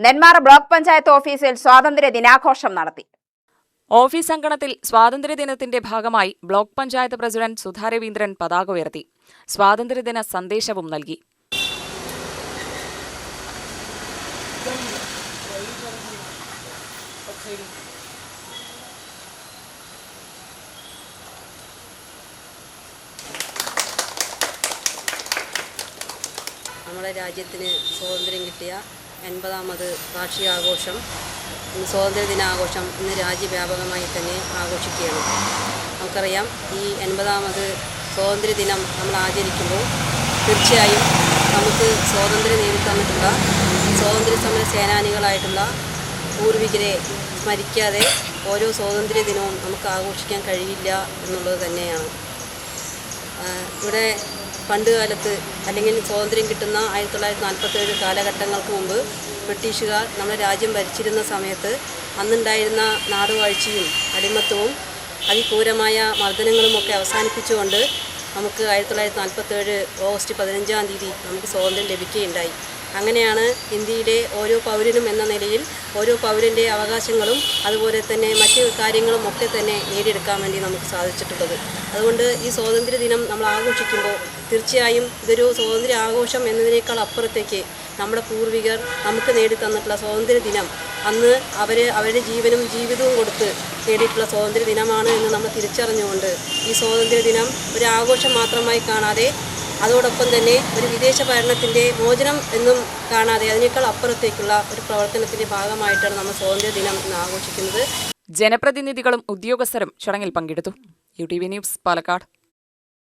Nenmara block panchayat ഓഫീസിൽ സ്വാതന്ത്ര്യ ദിനാഘോഷം നടത്തി. ഓഫീസ് അങ്കണത്തിൽ സ്വാതന്ത്ര്യദിനത്തിന്റെ ഭാഗമായി ബ്ലോക്ക് പഞ്ചായത്ത് പ്രസിഡന്റ് സുധാ രവീന്ദ്രൻ പതാക ഉയർത്തി. സ്വാതന്ത്ര്യദിന സന്ദേശവും നൽകി. നമ്മുടെ രാജ്യത്തിന് സ്വാതന്ത്ര്യം കിട്ടിയ 80ാമത് വാർഷികാഘോഷം, സ്വാതന്ത്ര്യ ദിനാഘോഷം ഇന്ന് രാജ്യവ്യാപകമായി തന്നെ ആഘോഷിക്കുകയാണ്. നമുക്കറിയാം, ഈ 80ാമത് സ്വാതന്ത്ര്യ ദിനം നമ്മൾ ആചരിക്കുമ്പോൾ തീർച്ചയായും നമുക്ക് സ്വാതന്ത്ര്യം നേടിത്തന്നിട്ടുള്ള സ്വാതന്ത്ര്യ സമര സേനാനികളായിട്ടുള്ള പൂർവികരെ സ്മരിക്കാതെ ഓരോ സ്വാതന്ത്ര്യ ദിനവും നമുക്ക് ആഘോഷിക്കാൻ കഴിയില്ല എന്നുള്ളത് തന്നെയാണ്. ഇവിടെ പണ്ട് കാലത്ത്, അല്ലെങ്കിൽ സ്വാതന്ത്ര്യം കിട്ടുന്ന 1947 കാലഘട്ടങ്ങൾക്ക് മുമ്പ് ബ്രിട്ടീഷുകാർ നമ്മുടെ രാജ്യം ഭരിച്ചിരുന്ന സമയത്ത് അന്നുണ്ടായിരുന്ന നാടുവാഴ്ചയും അടിമത്തവും അതിക്രൂരമായ മർദ്ദനങ്ങളുമൊക്കെ അവസാനിപ്പിച്ചുകൊണ്ട് നമുക്ക് 1947 ഓഗസ്റ്റ് 15-ാം തീയതി നമുക്ക് സ്വാതന്ത്ര്യം ലഭിക്കുകയുണ്ടായി. അങ്ങനെയാണ് ഇന്ത്യയിലെ ഓരോ പൗരനും എന്ന നിലയിൽ ഓരോ പൗരൻ്റെ അവകാശങ്ങളും അതുപോലെ തന്നെ മറ്റ് കാര്യങ്ങളും ഒക്കെ തന്നെ നേടിയെടുക്കാൻ വേണ്ടി നമുക്ക് സാധിച്ചിട്ടുള്ളത്. അതുകൊണ്ട് ഈ സ്വാതന്ത്ര്യ ദിനം നമ്മൾ ആഘോഷിക്കുമ്പോൾ തീർച്ചയായും ഇതൊരു സ്വാതന്ത്ര്യ ആഘോഷം എന്നതിനേക്കാൾ അപ്പുറത്തേക്ക് നമ്മുടെ പൂർവികർ നമുക്ക് നേടിത്തന്നിട്ടുള്ള സ്വാതന്ത്ര്യ ദിനം, അന്ന് അവരുടെ ജീവനും ജീവിതവും കൊടുത്ത് നേടിയിട്ടുള്ള സ്വാതന്ത്ര്യ ദിനമാണ് എന്ന് നമ്മൾ തിരിച്ചറിഞ്ഞുകൊണ്ട് ഈ സ്വാതന്ത്ര്യ ദിനം ഒരു ആഘോഷം മാത്രമായി കാണാതെ, അതോടൊപ്പം തന്നെ ഒരു വിദേശ ഭരണത്തിൻ്റെ മോചനം എന്നും കാണാതെ അതിനേക്കാൾ അപ്പുറത്തേക്കുള്ള ഒരു പ്രവർത്തനത്തിൻ്റെ ഭാഗമായിട്ടാണ് നമ്മൾ സ്വാതന്ത്ര്യ ദിനം ഇന്ന് ആഘോഷിക്കുന്നത്. ജനപ്രതിനിധികളും ഉദ്യോഗസ്ഥരും ചടങ്ങിൽ പങ്കെടുത്തു. UTV news, Palakkad.